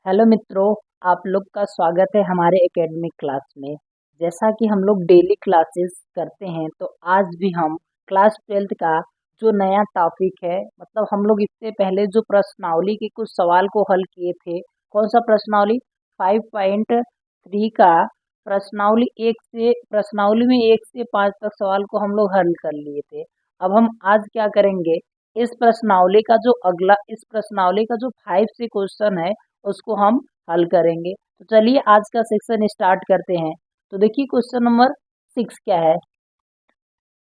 Hello मित्रों, आप लोग का स्वागत है हमारे एकेडमिक क्लास में। जैसा कि हम लोग डेली क्लासेस करते हैं, तो आज भी हम क्लास 12th का जो नया टॉपिक है, मतलब हम लोग इससे पहले जो प्रश्नावली के कुछ सवाल को हल किए थे। कौन सा प्रश्नावली? 5.3 का प्रश्नावली में 1 से 5 तक सवाल को हम लोग हल कर लिए थे। अब हम आज क्या करेंगे, इस प्रश्नावली का जो 5 से क्वेश्चन है उसको हम हल करेंगे। तो चलिए आज का सेक्शन स्टार्ट करते हैं। तो देखिए क्वेश्चन नंबर 6 क्या है।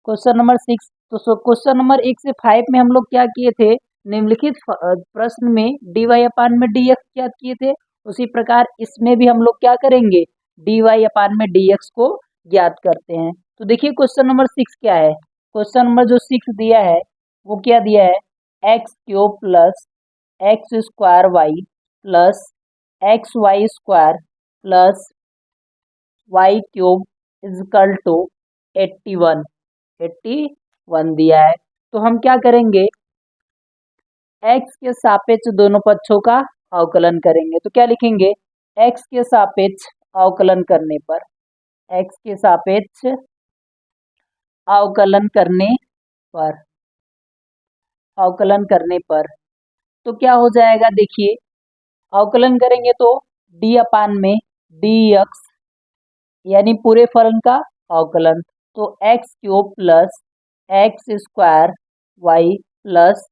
क्वेश्चन नंबर 6, तो क्वेश्चन नंबर 1 से 5 में हम लोग क्या किए थे, निम्नलिखित प्रश्न में dy अपान में dx ज्ञात किए थे। उसी प्रकार इसमें भी हम लोग क्या करेंगे, dy अपान में dx को ज्ञात करते हैं। तो देखिए क्वेश्चन नंबर 6 क्या है। क्वेश्चन नंबर जो 6 दिया है वो क्या दिया है, x cube plus x square y plus x y square plus y cube is equal to 81 दिया है। तो हम क्या करेंगे, x के सापेक्ष दोनों पक्षों का अवकलन करेंगे। तो क्या लिखेंगे, x के सापेक्ष अवकलन करने पर, x के सापेक्ष अवकलन करने पर तो क्या हो जाएगा, देखिए अवकलन करेंगे तो d अपान में dx यानी पूरे फलन का अवकलन। तो x cube plus x square y plus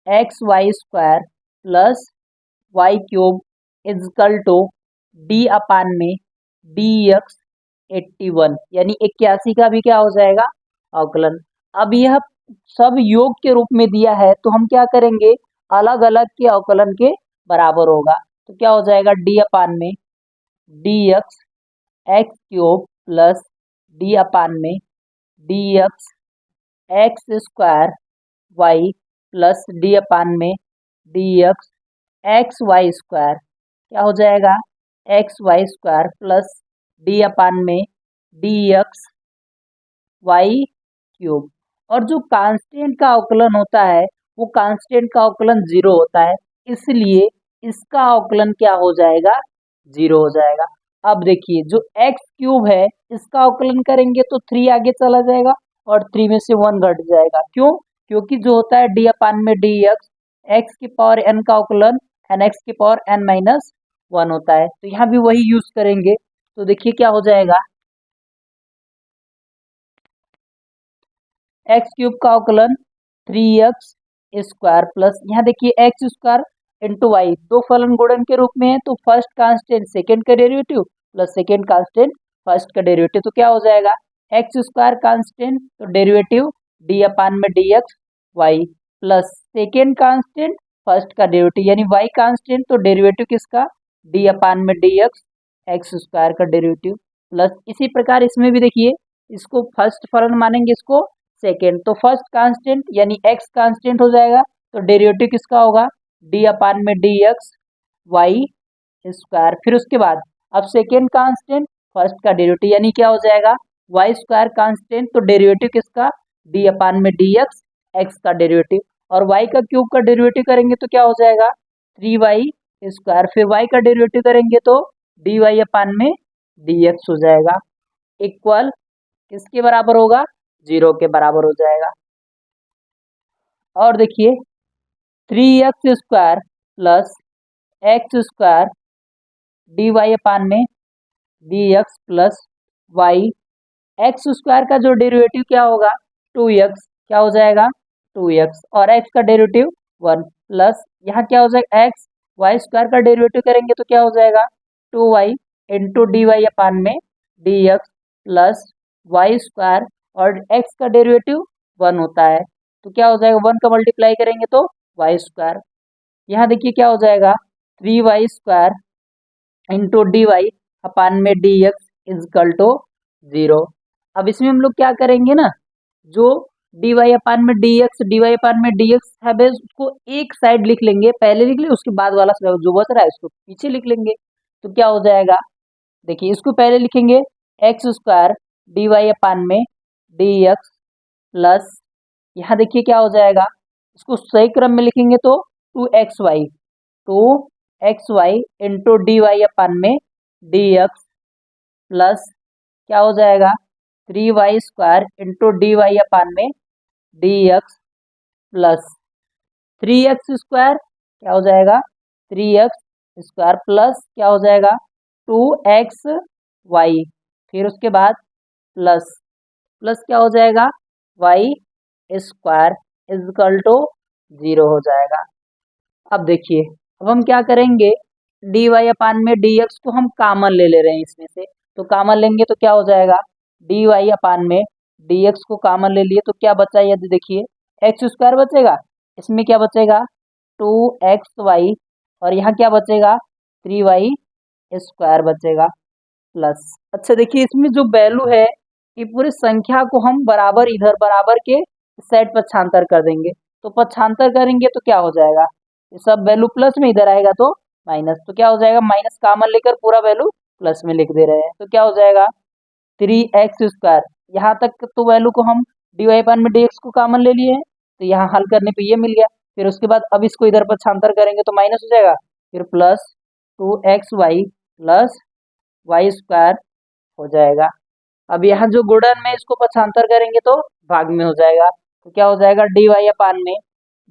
x y square plus y cube is equal to d upon में डी एक्स 81 यानी 81 का भी क्या हो जाएगा, अवकलन। अब यह सब योग के रूप में दिया है तो हम क्या करेंगे, अलग अलग के अवकलन के बराबर होगा। तो क्या हो जाएगा, डी अपान में d x x cube plus d upon में d x x square y plus d upon में d x x y square, क्या हो जाएगा, x y square plus d upon में डी एक्स वाई क्यूब। और जो constant का अवकलन होता है वो कांस्टेंट का अवकलन 0 होता है, इसलिए इसका अवकलन क्या हो जाएगा, 0 हो जाएगा। अब देखिए जो एक्स क्यूब है इसका अवकलन करेंगे तो 3 आगे चला जाएगा और 3 में से 1 घट जाएगा। क्यों? क्योंकि जो होता है डी अपान में डी एक्स, एक्स की पावर एन का अवकलन एन एक्स की पावर एन माइनस 1 होता है। तो यहाँ भी वही यूज करेंगे। तो देखिए क्या हो जाएगा, एक्स क्यूब का अवकलन 3x स्क्वायर प्लस, यहाँ देखिए एक्स स्क्वायर इंटू वाई, दो फलन गुणन के रूप में है तो फर्स्ट कांस्टेंट सेकेंड का derivative plus second constant first का डेरिवेटिव। तो क्या हो जाएगा, एक्स स्क्वायर कांस्टेंट तो डेरिवेटिव डी अपान में d x y plus second constant first का डेरिवेटिव यानी वाई कांस्टेंट तो डेरिवेटिव किसका, डी अपान में डी एक्स स्क्वायर का डेरिवेटिव प्लस। इसी प्रकार इसमें भी देखिए, इसको फर्स्ट फलन मानेंगे, इसको सेकेंड, तो फर्स्ट कांस्टेंट यानी एक्स कांस्टेंट हो जाएगा तो डेरिवेटिव किसका होगा, डी अपान में डी एक्स वाई स्क्वायर। फिर उसके बाद अब सेकेंड कांस्टेंट फर्स्ट का डेरिवेटिव यानी क्या हो जाएगा, वाई स्क्वायर कांस्टेंट तो डेरिवेटिव किसका, डी अपान में डी एक्स का डेरिवेटिव। और वाई का क्यूब का डेरिवेटिव करेंगे तो क्या हो जाएगा, 3y स्क्वायर। फिर वाई का डेरिवेटिव करेंगे तो डी वाई अपान में डी एक्स हो जाएगा, इक्वल किसके बराबर होगा, 0 के बराबर हो जाएगा। और देखिए 3x square plus x square d y upon में d x plus y, x square का जो डेरिवेटिव क्या होगा, 2x, क्या हो जाएगा 2x और x का डेरिवेटिव 1 प्लस यहाँ क्या हो जाएगा, x वाई स्क्वायर का डेरिवेटिव करेंगे तो क्या हो जाएगा 2y into d y upon में d x plus y square और x का डेरिवेटिव 1 होता है तो क्या हो जाएगा, 1 का मल्टीप्लाई करेंगे तो वाई स्क्वायर। यहाँ देखिए क्या हो जाएगा, 3y square into d y upon में डी एक्स इजकल टू 0। अब इसमें हम लोग क्या करेंगे ना, जो डी वाई अपान में डी एक्स है बस उसको एक साइड लिख लेंगे, पहले लिख ले उसके बाद वाला जो बच रहा है उसको पीछे लिख लेंगे। तो क्या हो जाएगा, देखिए इसको पहले लिखेंगे x square d y upon में डी एक्स प्लस, यहाँ देखिए क्या हो जाएगा, इसको सही क्रम में लिखेंगे तो 2xy x y into d y upon में डी एक्स प्लस क्या हो जाएगा 3y² into d y upon में डी एक्स प्लस 3x² क्या हो जाएगा 3x² प्लस क्या हो जाएगा 2xy, फिर उसके बाद प्लस प्लस क्या हो जाएगा y² इजकल टू 0 हो जाएगा। अब देखिए, अब हम क्या करेंगे, डी वाई अपान में डी एक्स को हम कॉमन ले रहे हैं इसमें से, तो कॉमन लेंगे तो क्या हो जाएगा डी वाई अपान में डी एक्स को कॉमन ले लिए तो क्या बचा, यदि देखिए x² बचेगा, इसमें क्या बचेगा 2xy और यहाँ क्या बचेगा 3y² बचेगा प्लस। अच्छा देखिए, इसमें जो वैल्यू है कि पूरी संख्या को हम बराबर इधर बराबर के सेट पक्षांतर कर देंगे, तो पक्षांतर करेंगे तो क्या हो जाएगा, ये सब वैल्यू प्लस में इधर आएगा तो माइनस, तो क्या हो जाएगा माइनस कॉमन लेकर पूरा वैल्यू प्लस में लिख दे रहे हैं, तो क्या हो जाएगा 3x²। यहाँ तक तो वैल्यू को हम डी वाई अपान में डी एक्स को कॉमन ले लिए हैं, तो यहाँ हल करने पे ये मिल गया। फिर उसके बाद अब इसको इधर पक्षांतर करेंगे तो माइनस हो जाएगा, फिर प्लस 2xy प्लस y² हो जाएगा। अब यहाँ जो गुणन में इसको पक्षांतर करेंगे तो भाग में हो जाएगा, तो क्या हो जाएगा डी वाई अपान में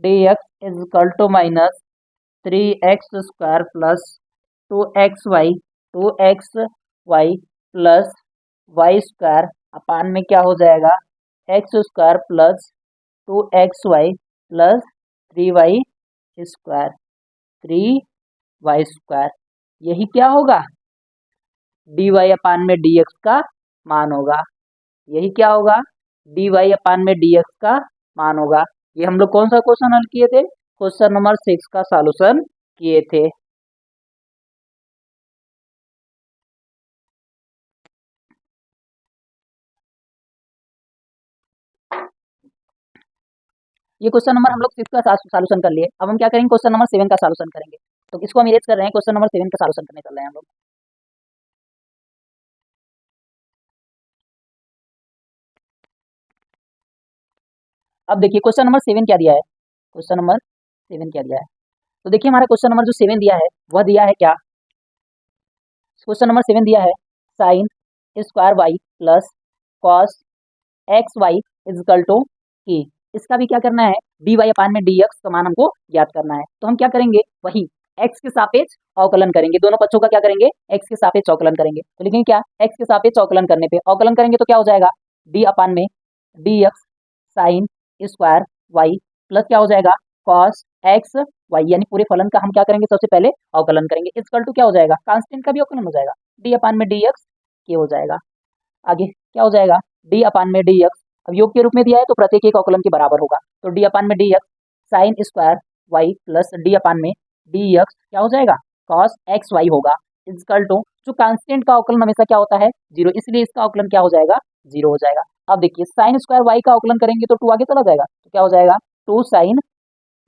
d x is equal to minus 3x² plus 2xy plus y² upon में क्या हो जाएगा x² plus 2xy plus 3y²। यही क्या होगा डी वाई अपान में डी एक्स का मान होगा, यही क्या होगा डी वाई अपान में डी एक्स का मान होगा। ये हम लोग कौन सा क्वेश्चन हल किए थे, क्वेश्चन नंबर 6 का सॉल्यूशन किए थे। ये क्वेश्चन नंबर हम लोग 6 का सॉल्यूशन कर लिए। अब हम क्या करेंगे क्वेश्चन नंबर 7 का सॉल्यूशन करेंगे, तो इसको हम इरेज कर रहे हैं, क्वेश्चन नंबर 7 का सॉल्यूशन करने चल रहे हैं हम लोग। अब देखिए क्वेश्चन नंबर 7 क्या दिया है, क्वेश्चन नंबर 7 क्या दिया है, तो देखिए हमारा क्वेश्चन नंबर जो 7 दिया है वह दिया है क्या, क्वेश्चन नंबर 7 दिया है sine square y plus cos x y is equal to की। इसका भी क्या करना है डी वाई अपान में डी एक्स का मान हमको ज्ञात करना है, तो हम क्या करेंगे वही एक्स के सापेक्ष अवकलन करेंगे, दोनों पक्षों का क्या करेंगे एक्स के सापेक्ष अवकलन करेंगे, तो लिखेंगे क्या एक्स के सापेक्ष अवकलन करने पे अवकलन करेंगे तो क्या हो जाएगा डी अपान में d x sine square y plus क्या हो जाएगा कॉस एक्स वाई, यानी पूरे फलन का हम क्या करेंगे सबसे पहले अवकलन करेंगे, इक्वल टू क्या हो जाएगा कांस्टेंट का भी अवकलन हो जाएगा डी अपान में डी एक्स के हो जाएगा। आगे क्या हो जाएगा डी अपान में डी एक्स, अब योग के रूप में दिया है तो प्रत्येक एक अवकलन के बराबर होगा, तो डी अपान में d x sine square y plus d upon में डी एक्स क्या हो जाएगा कॉस एक्स वाई होगा इक्वल टू, जो कांस्टेंट का अवकलन हमेशा क्या होता है 0, इसलिए इसका अवकलन क्या हो जाएगा 0 हो जाएगा। अब देखिए साइन स्क्वायर वाई का अवकलन करेंगे तो 2 आगे चला जाएगा, तो क्या हो जाएगा 2 साइन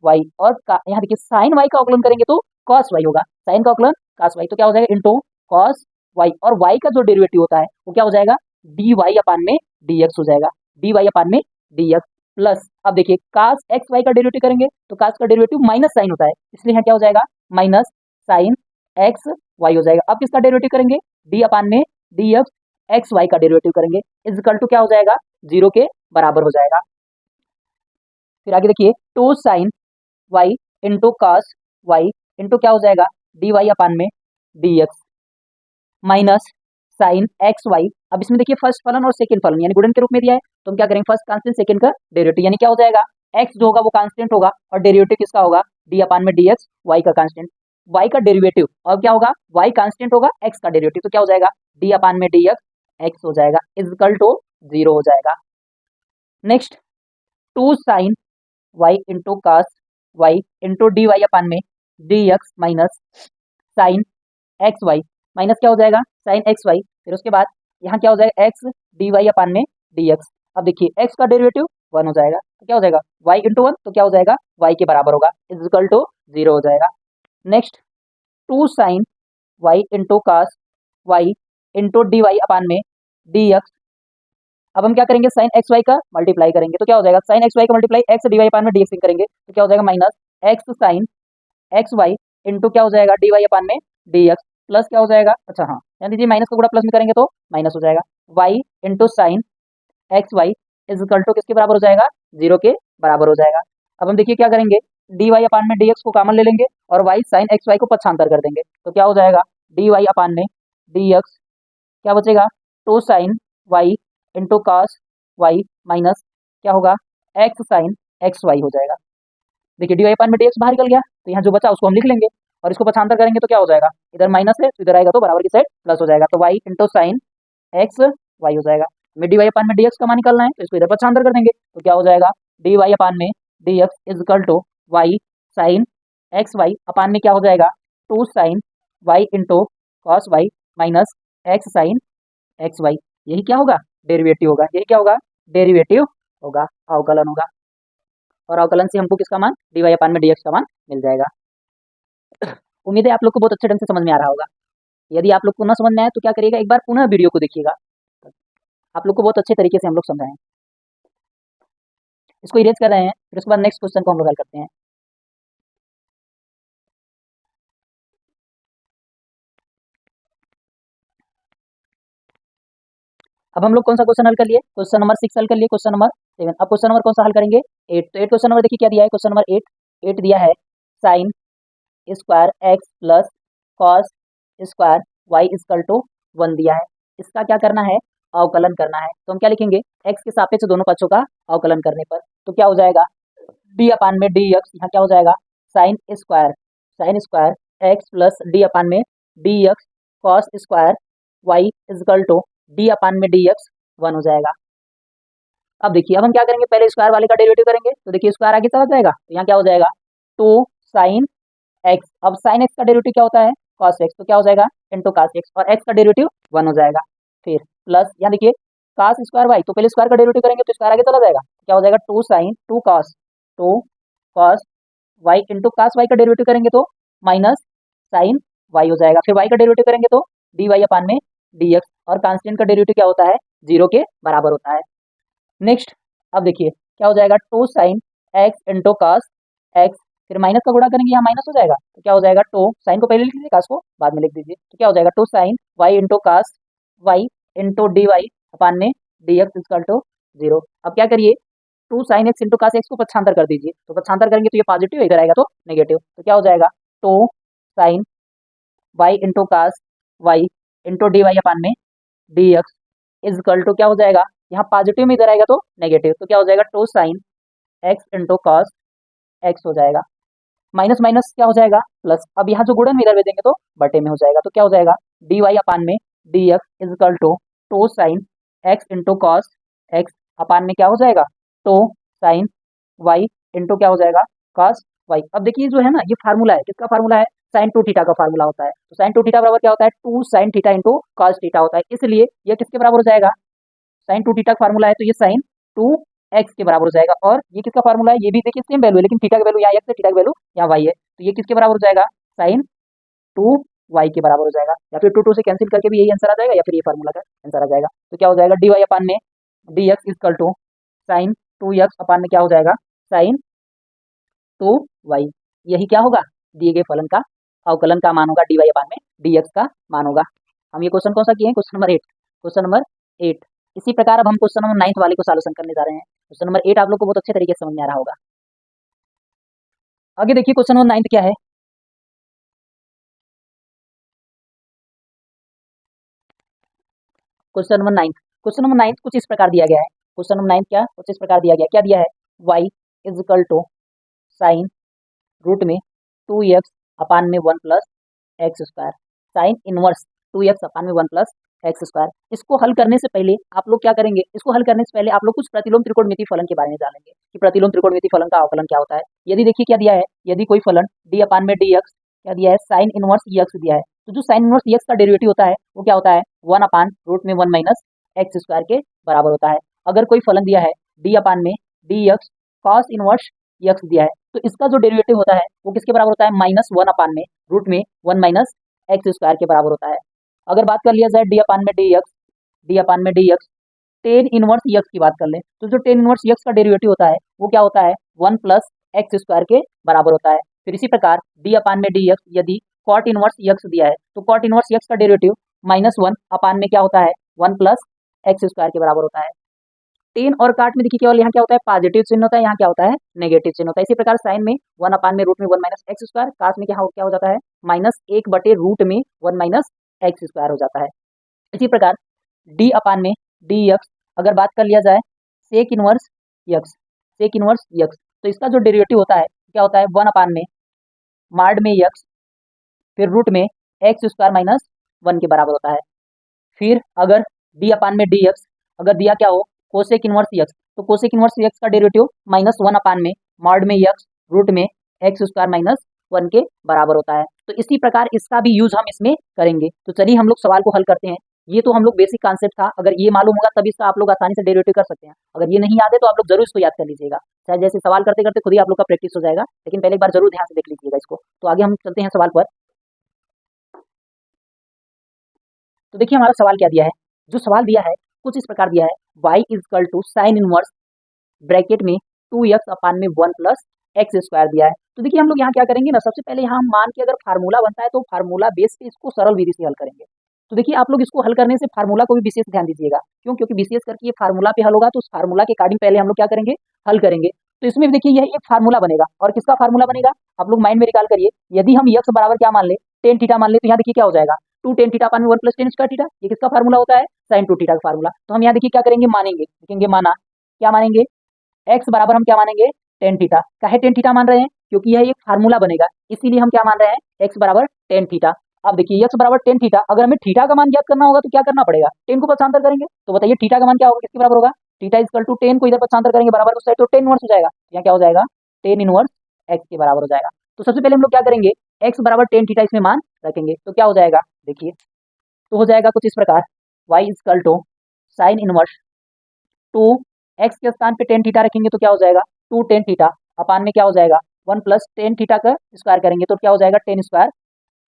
वाई, और यहाँ देखिए साइन वाई का अवकलन करेंगे तो कॉस वाई होगा, साइन का अवकलन कॉस वाई, तो क्या हो जाएगा इंटू कॉस वाई, और वाई का जो डेरिवेटिव होता है वो क्या हो जाएगा डी वाई अपान में डी एक्स हो जाएगा, डी वाई अपान में डी एक्स प्लस, अब देखिए कास एक्स वाई का डेरिवेटिव करेंगे तो कास का डेरिवेटिव माइनस साइन होता है, इसलिए यहाँ क्या हो जाएगा माइनस साइन एक्स वाई हो जाएगा। अब किसका डेरिवेटिव करेंगे डी अपान में डी एक्स एक्स वाई का डेरिवेटिव करेंगे, इजकल टू क्या हो जाएगा 0 के बराबर हो जाएगा। फिर आगे देखिए 2 sine y into cos y into क्या हो जाएगा डी वाई अपान में d x minus sine x y. अब इसमें देखिए फर्स्ट फलन और सेकंड फलन यानी गुणन के रूप में दिया है, तो हम क्या करेंगे फर्स्ट कांस्टेंट सेकंड का डेरिवेटिव, यानी क्या हो जाएगा एक्स जो होगा वो कांस्टेंट होगा और डेरिवेटिव किसका होगा डी अपान में डी एक्स वाई का कांस्टेंट, वाई का डेरिवेटिव और क्या होगा वाई कांस्टेंट होगा एक्स का डेरिवेटिव, तो क्या हो जाएगा डी अपान में डी एक्स एक्स हो जाएगा इजकल टू 0 हो जाएगा। Next 2 sine y into cos y into d y upon में d x minus sine x y, minus क्या हो जाएगा साइन एक्स वाई, फिर उसके बाद यहाँ क्या हो जाएगा एक्स डी वाई अपान में डी एक्स। अब देखिए एक्स का डेरिवेटिव 1 हो जाएगा, तो क्या हो जाएगा वाई इंटू 1, तो क्या हो जाएगा वाई के बराबर होगा इजकल टू 0 हो जाएगा। Next 2 sine y into cos y into d y upon में डी एक्स, अब हम क्या करेंगे साइन एक्स वाई का मल्टीप्लाई करेंगे, तो क्या हो जाएगा साइन एक्स वाई का multiply x d y upon में डी एक्स करेंगे, तो क्या हो जाएगा minus x sine x y into क्या हो जाएगा डी वाई अपान में डी एक्स प्लस क्या हो जाएगा, अच्छा हाँ ध्यान दीजिए माइनस का गुणा प्लस में करेंगे तो माइनस हो जाएगा, y into sine x y is equal to किसके बराबर हो जाएगा, 0 के बराबर हो जाएगा। अब हम देखिए क्या करेंगे, डी वाई अपान में डी एक्स को कॉमन ले लेंगे और वाई साइन एक्स वाई को पक्षांतर कर देंगे, तो क्या हो जाएगा डी वाई अपान में डी एक्स क्या बचेगा, two sine y into cos y minus क्या होगा एक्स साइन एक्स वाई हो जाएगा। देखिए डी वाई अपान में डी एक्स बाहर निकल गया, तो यहाँ जो बचा उसको हम लिख लेंगे और इसको पक्षांतर करेंगे तो क्या हो जाएगा, इधर माइनस है तो इधर आएगा तो बराबर की साइड प्लस हो जाएगा, तो y into sine x y हो जाएगा। में डी वाई अपान में डी एक्स का मान निकालना है तो इसको इधर पक्षांतर कर देंगे, तो क्या हो जाएगा डी वाई अपान में d x is equal to y sine x y upon में क्या हो जाएगा two sine y into cos y minus x sine x y, यही क्या होगा डेरिवेटिव होगा, यही क्या होगा डेरिवेटिव होगा, अवकलन होगा। और अवकलन से हमको किसका मान डी वाई अपान में डी एक्स का मान मिल जाएगा। उम्मीद है आप लोग को बहुत अच्छे ढंग से समझ में आ रहा होगा। यदि आप लोग को ना समझ में आए तो क्या करिएगा, एक बार पुनः वीडियो को देखिएगा, आप लोग को बहुत अच्छे तरीके से हम लोग समझाएं। इसको इरेज कर रहे हैं, फिर उसके बाद नेक्स्ट क्वेश्चन को हम लोग हल करते हैं। अब हम लोग कौन सा क्वेश्चन हल कर लिए, क्वेश्चन नंबर 6 हल कर लिए, क्वेश्चन नंबर 7। अब क्वेश्चन नंबर कौन सा हल करेंगे 8। तो 8 क्वेश्चन नंबर देखिए क्या दिया है, क्वेश्चन नंबर 8 दिया है sine square x plus cos square y equal to 1 दिया है। इसका क्या करना है, अवकलन करना है। तो हम क्या लिखेंगे, एक्स के सापेक्ष दोनों पक्षों का अवकलन करने पर तो क्या हो जाएगा डी अपान में डी एक्स, यहाँ क्या हो जाएगा sine square x plus d upon में d x cos square y equal to d upon में डी एक्स 1 हो जाएगा। अब देखिए अब हम क्या करेंगे, पहले स्क्वायर वाले का डेरिवेटिव करेंगे, तो देखिए स्क्वायर आगे चला जाएगा, तो यहाँ क्या हो जाएगा टू साइन एक्स। अब साइन एक्स का डेरिवेटिव क्या होता है कॉस एक्स, तो क्या हो जाएगा इंटू कॉस एक्स और एक्स का डेरिवेटिव 1 हो जाएगा। फिर प्लस यहाँ देखिए कॉस स्क्वायर वाई, तो पहले स्क्वायर का डेरिवेटिव करेंगे तो स्क्वायर आगे चला जाएगा, तो क्या हो जाएगा two cos y into cos y का डेरिवेटिव करेंगे तो माइनस साइन वाई हो जाएगा। फिर वाई का डेरिवेटिव करेंगे तो डी वाई अपान में डी एक्स और कांस्टेंट का डेरिवेटिव क्या होता है 0 के बराबर होता है। नेक्स्ट अब देखिए क्या हो जाएगा two sine x into cos x, फिर माइनस का गुणा करेंगे यहाँ माइनस हो जाएगा, तो क्या हो जाएगा टू साइन को पहले लिख दीजिए कॉस को बाद में लिख दीजिए, तो क्या हो जाएगा two sine y into cos y into d y upon में डी एक्स इक्वल टू 0। अब क्या करिए two sine x into cos x को पक्षांतर कर दीजिए, तो पक्षांतर करेंगे तो ये पॉजिटिव इधर आएगा तो नेगेटिव, तो क्या हो जाएगा two sine y into cos y into d y upon में d x is equal to क्या हो जाएगा, यहाँ पॉजिटिव में इधर आएगा तो नेगेटिव, तो क्या हो जाएगा two sine x into cos x हो जाएगा, माइनस माइनस क्या हो जाएगा प्लस। अब यहाँ जो गुणन में इधर भेजेंगे तो बटे में हो जाएगा, तो क्या हो जाएगा डी वाई अपान में d x is equal to two sine x into cos x upon में क्या हो जाएगा टू साइन वाई इंटू क्या हो जाएगा कॉस वाई। अब देखिए जो है ना ये फार्मूला है, किसका फार्मूला है साइन टू थीटा का फार्मूला होता है, तो साइन टू थीटा बराबर क्या होता है two sine theta into cos theta होता है, इसलिए ये किसके बराबर हो जाएगा साइन टू थीटा का फार्मूला है तो ये साइन टू एक्स के बराबर हो जाएगा। और ये किसका फार्मूला है, ये भी देखिए सेम वैल्यू है, लेकिन थीटा का वैल्यू यहाँ एक्स है, थीटा का वैल्यू यहाँ वाई है, तो ये किसके बराबर हो जाएगा साइन टू वाई के बराबर हो जाएगा, या फिर टू से कैंसिल करके भी यही आंसर आ जाएगा, या फिर ये फार्मूला का आंसर आ जाएगा। तो क्या हो जाएगा डी वाई अपान में d x equal to sine two x upon में क्या हो जाएगा साइन टू वाई, यही क्या होगा दिए गए फलन का अवकलन का मान होगा, डी वाई अपान में डी एक्स का मान होगा। हम ये क्वेश्चन कौन सा किए हैं, क्वेश्चन नंबर 8, क्वेश्चन नंबर 8। इसी प्रकार अब हम क्वेश्चन नंबर 9 वाले को सॉल्यूशन करने जा रहे हैं। क्वेश्चन नंबर 8 आप लोग को बहुत अच्छे तरीके से समझ में आ रहा होगा। आगे देखिए क्वेश्चन नंबर 9 क्या है, क्वेश्चन नंबर 9 कुछ इस प्रकार दिया गया है। क्वेश्चन नंबर 9 क्या कुछ इस प्रकार दिया गया, क्या दिया है y is equal to sine root में 2x अपान में 1 plus x square, sine inverse 2x upon में 1 प्लस एक्स स्क्वायर। इसको हल करने से पहले आप लोग क्या करेंगे, इसको हल करने से पहले आप लोग कुछ प्रतिलोम त्रिकोणमिति फलन के बारे में जानेंगे कि प्रतिलोम त्रिकोणमिति फलन का अवकलन क्या होता है। यदि देखिए क्या दिया है, यदि कोई फलन d अपान में dx क्या दिया है साइन इनवर्स एक्स दिया है, तो जो साइन इनवर्स एक्स का डेरिवेटिव होता है वो क्या होता है 1 अपान रूट में 1 माइनस एक्स स्क्वायर के बराबर होता है। अगर कोई फलन दिया है d अपान में dx कॉस इनवर्स एक्स दिया है, तो इसका जो डेरिवेटिव होता है वो किसके बराबर होता है माइनस 1 अपान में रूट में 1 माइनस एक्स स्क्वायर के बराबर होता है। अगर बात कर लिया जाए d अपान में dx टेन इनवर्स एक्स की बात कर ले, तो जो टेन इनवर्स एक्स का डेरिवेटिव होता है वो क्या होता है 1 प्लस एक्स स्क्वायर के बराबर होता है। फिर इसी प्रकार डी अपान में डी एक्स, यदि कॉट इनवर्स यक्स दिया है तो कॉट इनवर्स यक्स का डेरिवेटिव -1 अपान में क्या होता है 1 प्लस एक्स स्क्वायर के बराबर होता है। टेन और काट में देखिए केवल यहाँ क्या होता है पॉजिटिव चिन्ह होता है, यहाँ क्या होता है नेगेटिव चिन्ह होता है। इसी प्रकार साइन में 1 अपान में रूट में 1 माइनस एक्स स्क्वायर, काट में क्या हो जाता है -1 बटे रूट में 1 माइनस एक्स स्क्वायर हो जाता है। इसी प्रकार डी अपान में डी एक्स, अगर बात कर लिया जाए sec inverse x, sec inverse x, तो इसका जो डेरिवेटिव होता है क्या होता है 1 अपान में मार्ड में यक्स फिर रूट में एक्स स्क्वायर माइनस 1 के बराबर होता है। फिर अगर डी अपान में डी एक्स अगर दिया क्या हो कोसेक इनवर्स यक्स, तो कोसेक इनवर्स यक्स का डेरिवेटिव -1 अपान में मॉड में यक्स रूट में एक्स स्क्वायर माइनस 1 के बराबर होता है। तो इसी प्रकार इसका भी यूज हम इसमें करेंगे। तो चलिए हम लोग सवाल को हल करते हैं। ये तो हम लोग बेसिक कॉन्सेप्ट था, अगर ये मालूम होगा तभी इसका आप लोग आसानी से डेरिवेटिव कर सकते हैं। अगर ये नहीं याद है तो आप लोग जरूर इसको याद कर लीजिएगा, चाहे जैसे सवाल करते करते खुद ही आप लोग का प्रैक्टिस हो जाएगा, लेकिन पहले एक बार जरूर ध्यान से देख लीजिएगा इसको। तो आगे हम चलते हैं सवाल पर। तो देखिए हमारा सवाल क्या दिया है, जो सवाल दिया है कुछ इस प्रकार दिया है y is equal to sine inverse bracket में 2x अपान में 1 प्लस एक्स स्क्वायर दिया है। तो देखिए हम लोग यहाँ क्या करेंगे ना, सबसे पहले यहाँ हम मान के अगर फार्मूला बनता है तो फार्मूला बेस पे इसको सरल विधि से हल करेंगे। तो देखिए आप लोग इसको हल करने से फार्मूला को भी विशेष ध्यान दीजिएगा, क्यों, क्योंकि विशेष करके ये फार्मूला पे हल होगा, तो उस फार्मूला के अकॉर्डिंग पहले हम लोग क्या करेंगे हल करेंगे। तो इसमें भी देखिए यह एक फार्मूला बनेगा, और किसका फार्मूला बनेगा आप लोग माइंड में रिकॉल करिए। यदि हम यक्स बराबर क्या मान ले टेन थीटा मान ले, तो यहाँ देखिए क्या हो जाएगा 2 टेन थीटा अपान में 1 प्लस टेन स्क्वायर थीटा, ये किसका फार्मूला होता है साइन 2 थीटा का फार्मूला। तो हम यहाँ देखिए क्या करेंगे मानेंगे, लिखेंगे माना, क्या मानेंगे x बराबर हम क्या मानेंगे टेन थीटा। काहे टेन थीटा मान रहे हैं, क्योंकि यह एक फार्मूला बनेगा, इसीलिए हम क्या मान रहे हैं x बराबर टेन थीटा। अब देखिए x बराबर टेन थीटा, अगर हमें थीटा का मान ज्ञात करना होगा तो क्या करना पड़ेगा टेन को पक्षांतर करेंगे। तो बताइए थीटा का मान क्या होगा, किसके बराबर होगा, थीटा इक्वल टू टेन को इधर पक्षांतर करेंगे बराबर उस साइड, तो टेन इनवर्स हो जाएगा, यहाँ क्या हो जाएगा टेन इनवर्स x के बराबर हो जाएगा। तो सबसे पहले हम लोग क्या करेंगे x बराबर टेन थीटा इसमें मान रखेंगे, तो क्या हो जाएगा देखिए, तो हो जाएगा कुछ इस प्रकार y equal to sine inverse 2 x के स्थान पे टेन थीटा रखेंगे तो क्या हो जाएगा 2 टेन थीटा अपान में क्या हो जाएगा 1 प्लस टेन थीटा का स्क्वायर करेंगे तो क्या हो जाएगा टेन स्क्वायर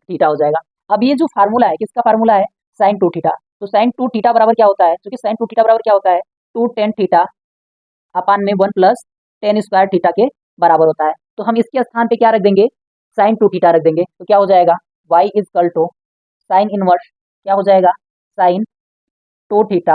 थीटा हो जाएगा। अब ये जो फार्मूला है किसका फार्मूला है साइन 2 थीटा, तो साइन 2 थीटा बराबर क्या होता है, क्योंकि साइन 2 थीटा बराबर क्या होता है 2 टेन थीटा अपान में 1 प्लस टेन स्क्वायर थीटा के बराबर होता है। तो हम इसके स्थान पे क्या रख देंगे साइन 2 थीटा रख देंगे, तो क्या हो जाएगा y is equal to sine inverse क्या हो जाएगा साइन 2 थीटा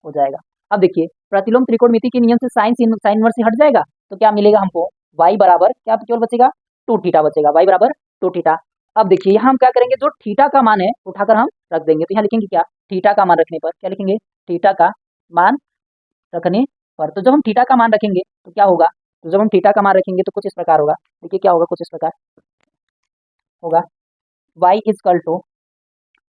हो जाएगा। अब देखिए प्रतिलोम त्रिकोणमिति के नियम से साइन इनवर्स से हट जाएगा, तो क्या मिलेगा हमको y बराबर क्या केवल बचेगा 2 थीटा बचेगा, y बराबर 2 थीटा। अब देखिए यहाँ हम क्या करेंगे जो थीटा का मान है उठाकर हम रख देंगे, तो यहाँ लिखेंगे क्या थीटा का मान रखने पर क्या लिखेंगे थीटा का मान रखने पर। तो जब हम थीटा का मान रखेंगे तो क्या होगा, तो जब हम थीटा का मान रखेंगे तो कुछ इस प्रकार होगा, देखिए क्या होगा कुछ इस प्रकार होगा y इजकल टू,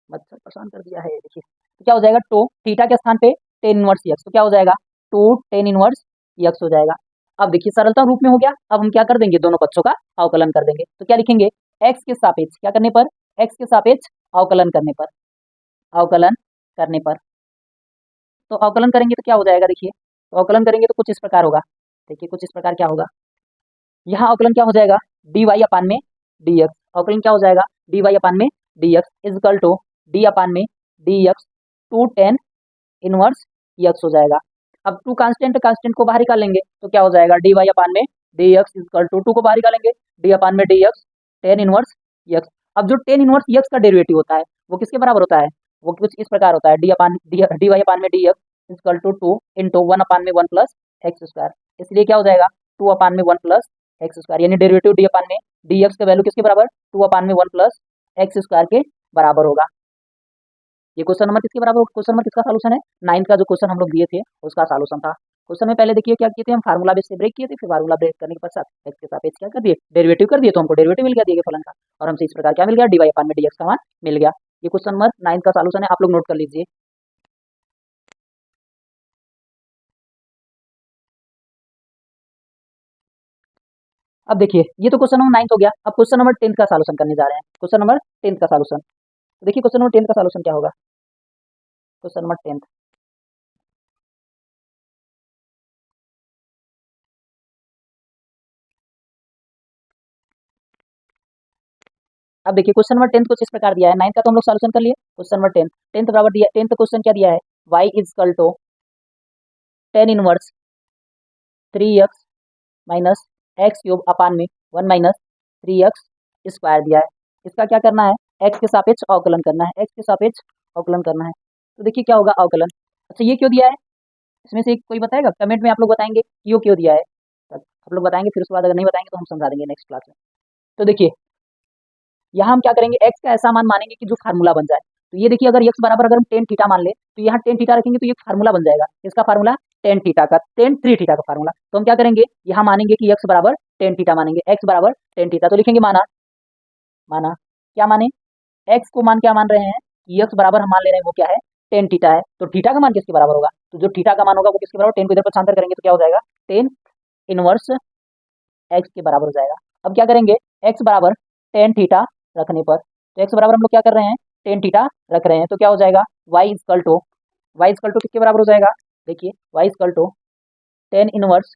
मच्छर परेशान कर दिया है देखिए, तो क्या हो जाएगा टू थीटा के स्थान पे टेन इनवर्स यक्स, तो क्या हो जाएगा 2 टेन इनवर्स यक्स हो जाएगा। अब देखिए सरलता रूप में हो गया, अब हम क्या कर देंगे दोनों पक्षों का अवकलन कर देंगे, तो क्या लिखेंगे x के सापेक्ष क्या करने पर x के सापेक्ष अवकलन करने पर, अवकलन करने पर। तो अवकलन करेंगे तो क्या हो जाएगा देखिए, तो अवकलन करेंगे तो कुछ इस प्रकार होगा, देखिए कुछ इस प्रकार क्या होगा, यहाँ अवकलन क्या हो जाएगा डी वाई अपान में डी एक्स, अवकलन क्या हो जाएगा डी वाई अपान में d x is equal to d upon में d x 2 tan inverse x हो जाएगा। अब टू कांस्टेंट कांस्टेंट को बाहर निकालेंगे तो क्या हो जाएगा डी वाई अपान में d x is equal to two को बाहर निकालेंगे डी अपान में d x tan inverse x. अब जो टेन इनवर्स यक्स का डेरिवेटिव होता है वो किसके बराबर होता है, वो कुछ इस प्रकार होता है डी वाई अपान में d x is equal to two into one upon में 1 प्लस एक्स स्क्वायर, इसलिए क्या हो जाएगा 2 अपान में 1 प्लस एक्स स्क्वायर, यानी डेरिवेटिव डी अपान में डी एक्स का वैल्यू किसके बराबर 2 अपान में 1 प्लस एक्स स्क्वायर के बराबर होगा। ये क्वेश्चन नंबर किसके बराबर होगा, क्वेश्चन नंबर किसका सॉल्यूशन है 9 का जो क्वेश्चन हम लोग दिए थे उसका सॉल्यूशन था। क्वेश्चन में पहले देखिए क्या किए थे हम फार्मूला बेस से ब्रेक किए थे, फिर फार्मूला ब्रेक करने के पश्चात एक्स के सापेक्ष क्या कर दिए डेरिवेटिव कर दिए, तो हमको डेरिवेटिव मिल गया दिए गए फलन का, और हमसे इस प्रकार क्या मिल गया डी वाई अपान में डी एक्स का मान मिल गया। ये क्वेश्चन नंबर 9 का सॉल्यूशन है, आप लोग नोट कर लीजिए। अब देखिए ये तो क्वेश्चन नंबर 9 हो गया, अब क्वेश्चन नंबर 10 का सॉल्यूशन करने जा रहे हैं, क्वेश्चन नंबर 10 का सॉल्यूशन। तो देखिए क्वेश्चन नंबर 10 का सॉल्यूशन क्या होगा, क्वेश्चन नंबर 10, अब देखिए क्वेश्चन नंबर 10 कुछ इस प्रकार दिया है, 9 का तो हम लोग सॉल्यूशन कर लिए, क्वेश्चन नंबर 10 10 बराबर दिया 10 क्वेश्चन क्या दिया है y is equal to tan inverse 3x minus x cube upon में 1 माइनस 3x² दिया है। इसका क्या करना है, x के सापेक्ष अवकलन करना है, x के सापेक्ष अवकलन करना है। तो देखिए क्या होगा अवकलन। अच्छा ये क्यों दिया है, इसमें से कोई बताएगा, कमेंट में आप लोग बताएंगे कि क्यों दिया है, आप लोग बताएंगे, फिर उसके बाद अगर नहीं बताएंगे तो हम समझा देंगे नेक्स्ट क्लास में। तो देखिए यहाँ हम क्या करेंगे, x का ऐसा मान मानेंगे कि जो फार्मूला बन जाए। तो ये देखिए अगर x बराबर अगर हम टेन थीटा मान ले तो यहाँ टेन थीटा रखेंगे तो ये फार्मूला बन जाएगा, इसका फार्मूला टेन थीटा का, टेन थ्री थीटा का फार्मूला। तो हम क्या करेंगे, यहाँ मानेंगे कि x बराबर टेन थीटा मानेंगे, x बराबर टेन थीटा। तो लिखेंगे माना, माना क्या माने, x को मान क्या मान रहे हैं कि x बराबर हम मान ले रहे हैं वो क्या है, टेन थीटा है। तो थीटा का मान किसके बराबर होगा, तो जो थीटा का मान होगा वो किसके बराबर, टेन को इधर पक्षांतर करेंगे तो क्या हो जाएगा, टेन इनवर्स x के बराबर हो जाएगा। अब क्या करेंगे, x बराबर टेन थीटा रखने पर, तो x बराबर हम लोग क्या कर रहे हैं, टेन थीटा रख रहे हैं, तो क्या हो जाएगा y इक्वल टू, किसके बराबर हो जाएगा, देखिए y equal to tan inverse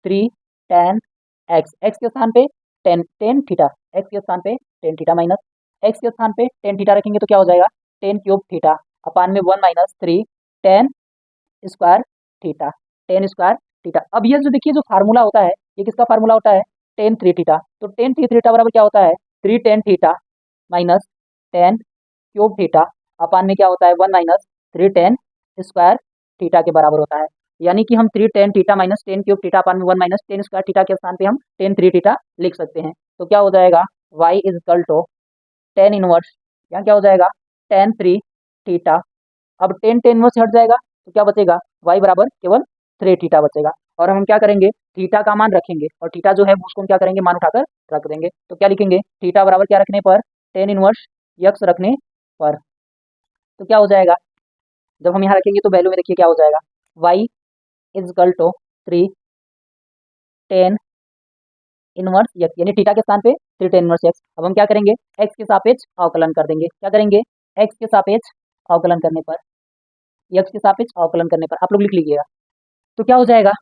three tan x, x के स्थान पे टेन, टेन थीटा, एक्स के स्थान पे टेन थीटा माइनस एक्स के स्थान पे टेन थीटा रखेंगे तो क्या हो जाएगा, टेन क्यूब थीटा अपान में one minus three tan square theta, ten square theta. अब ये जो देखिए जो फार्मूला होता है ये किसका फार्मूला होता है, टेन थ्री थीटा। तो टेन थ्री थीटा बराबर क्या होता है, three tan theta minus tan cube theta upon में क्या होता है, one minus three tan square theta के बराबर होता है। यानी कि हम three tan theta minus tan cube theta upon में one minus tan square theta के स्थान पे हम टेन थ्री थीटा लिख सकते हैं। तो क्या हो जाएगा, y is equal to tan inverse, यहाँ क्या हो जाएगा, टेन थ्री थीटा। अब टेन टेन इनवर्स हट जाएगा तो क्या बचेगा, y बराबर केवल थ्री थीटा बचेगा। और हम क्या करेंगे, थीटा का मान रखेंगे और थीटा जो है उसको हम क्या करेंगे, मान उठाकर रख देंगे। तो क्या लिखेंगे, थीटा बराबर क्या रखने पर, टेन इनवर्स यक्स रखने पर। तो क्या हो जाएगा, जब हम यहाँ रखेंगे तो वैल्यू में देखिए क्या हो जाएगा, y is equal to three tan inverse x, यानी थीटा के स्थान पे थ्री टेन इनवर्स एक्स। अब हम क्या करेंगे, एक्स के सापेक्ष अवकलन कर देंगे, क्या करेंगे, एक्स के सापेक्ष अवकलन करने पर, एक्स के सापेक्ष अवकलन करने पर आप लोग लिख लीजिएगा। तो क्या हो जाएगा,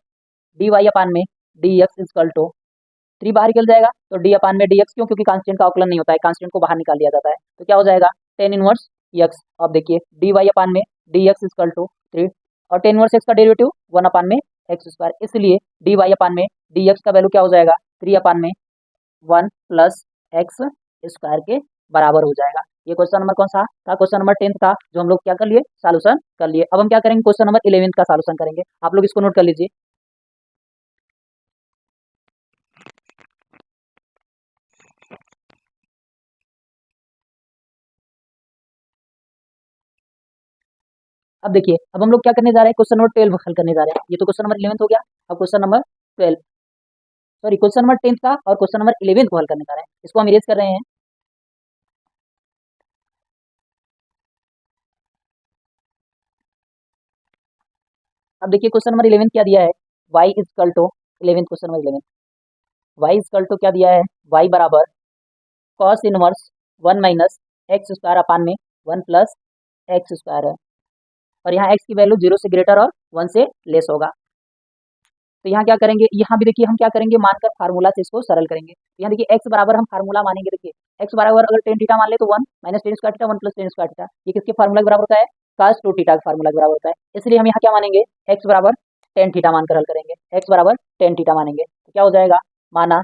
डी वाई अपान में d x is equal to, three बाहर निकल जाएगा तो डी अपान में डी एक्स, क्यों, क्योंकि कांस्टेंट का अवकलन नहीं होता है, कांस्टेंट को बाहर निकाल दिया जाता है। तो क्या हो जाएगा, टेन इनवर्स एक्स। अब देखिए डी वाई अपान में d x is equal to three, और टेन इनवर्स एक्स का डेरिवेटिव वन अपान में एक्स स्क्वायर, इसलिए डी वाई अपान में डी एक्स का वैल्यू क्या हो जाएगा, थ्री अपान में वन प्लस एक्स स्क्वायर के बराबर हो जाएगा। ये क्वेश्चन नंबर कौन सा था, क्वेश्चन नंबर 10 था, जो हम लोग क्या कर लिए, सॉल्यूशन कर लिए। अब हम क्या करेंगे, क्वेश्चन नंबर 11 का सॉल्यूशन करेंगे, आप लोग इसको नोट कर लीजिए। अब देखिए अब हम लोग क्या करने जा रहे हैं, क्वेश्चन नंबर 12 हल करने जा रहे हैं। ये तो क्वेश्चन नंबर 11 हो गया, अब question number 12, sorry question number 10 का और क्वेश्चन नंबर 11 को हल करने जा रहे हैं, इसको हम इरेज कर रहे हैं। अब देखिए क्वेश्चन नंबर 11 क्या दिया है, y is equal to 11, question number 11, y is equal to क्या दिया है, y बराबर cos inverse one minus x square upon में वन प्लस एक्स स्क्वायर है, और यहाँ x की वैल्यू जीरो से ग्रेटर और वन से लेस होगा। तो यहाँ क्या करेंगे, यहाँ भी देखिए हम क्या करेंगे, मानकर फार्मूला से इसको सरल करेंगे। तो यहाँ देखिए x बराबर हम फार्मूला मानेंगे, देखिए x बराबर अगर टेन थीटा मान ले तो one minus tan square theta one plus tan square theta, ये किसके फार्मूला के बराबर होता है, cos टू थीटा के फार्मूला के बराबर होता है। इसलिए हम यहाँ क्या मानेंगे, x बराबर टेन थीटा मानकर हल करेंगे, x बराबर टेन थीटा मानेंगे। तो क्या हो जाएगा, माना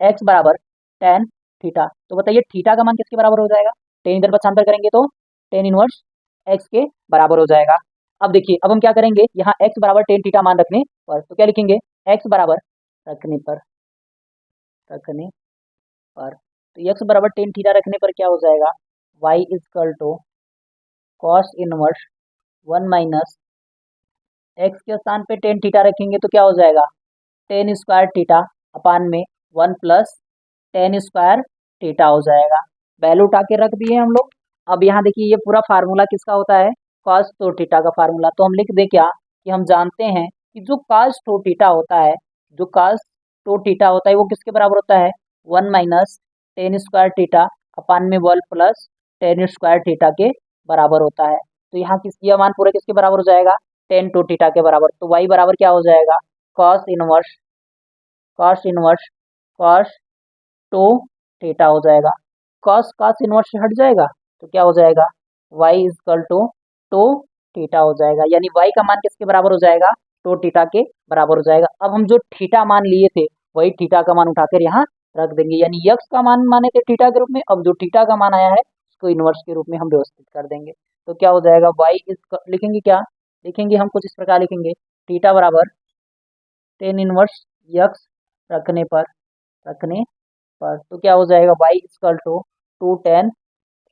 x बराबर टेन थीटा, तो बताइए थीटा का मान किसके बराबर हो जाएगा, टेन इधर पक्षांतर करेंगे तो टेन इनवर्स x के बराबर हो जाएगा। अब देखिए अब हम क्या करेंगे, यहाँ x बराबर टेन थीटा मान रखने पर, तो क्या लिखेंगे, x बराबर रखने पर, रखने पर, तो x बराबर टेन थीटा रखने पर क्या हो जाएगा, y is equal to cos inverse one minus x के स्थान पे टेन थीटा रखेंगे तो क्या हो जाएगा, टेन स्क्वायर थीटा अपान में one plus tan square theta हो जाएगा। वैल्यू उठा के रख दिए हम लोग। अब यहाँ देखिए ये पूरा फार्मूला किसका होता है, कॉस टू थीटा का फार्मूला। तो हम लिख दे क्या, कि हम जानते हैं कि जो कॉस टू थीटा होता है, जो कॉस टू थीटा होता है वो किसके बराबर होता है, one minus tan square theta upon में one plus tan square theta के बराबर होता है। तो यहाँ किस, ये मान पूरा किसके बराबर हो जाएगा, टेन टू थीटा के बराबर। तो y बराबर क्या हो जाएगा, cos inverse, cos inverse cos two theta हो जाएगा। कॉस कॉस इनवर्स हट जाएगा तो क्या हो जाएगा, y is equal to two theta हो जाएगा। यानी y का मान किसके बराबर हो जाएगा, टू थीटा के बराबर हो जाएगा। अब हम जो थीटा मान लिए थे वही थीटा का मान उठाकर यहाँ रख देंगे, यानी यक्स का मान माने थे थीटा के रूप में, अब जो थीटा का मान आया है उसको इन्वर्स के रूप में हम व्यवस्थित कर देंगे। तो क्या हो जाएगा, वाई इज, लिखेंगे क्या, लिखेंगे हम कुछ इस प्रकार लिखेंगे, थीटा बराबर टेन इनवर्स यक्स रखने पर, रखने पर, तो क्या हो जाएगा, y equal to two tan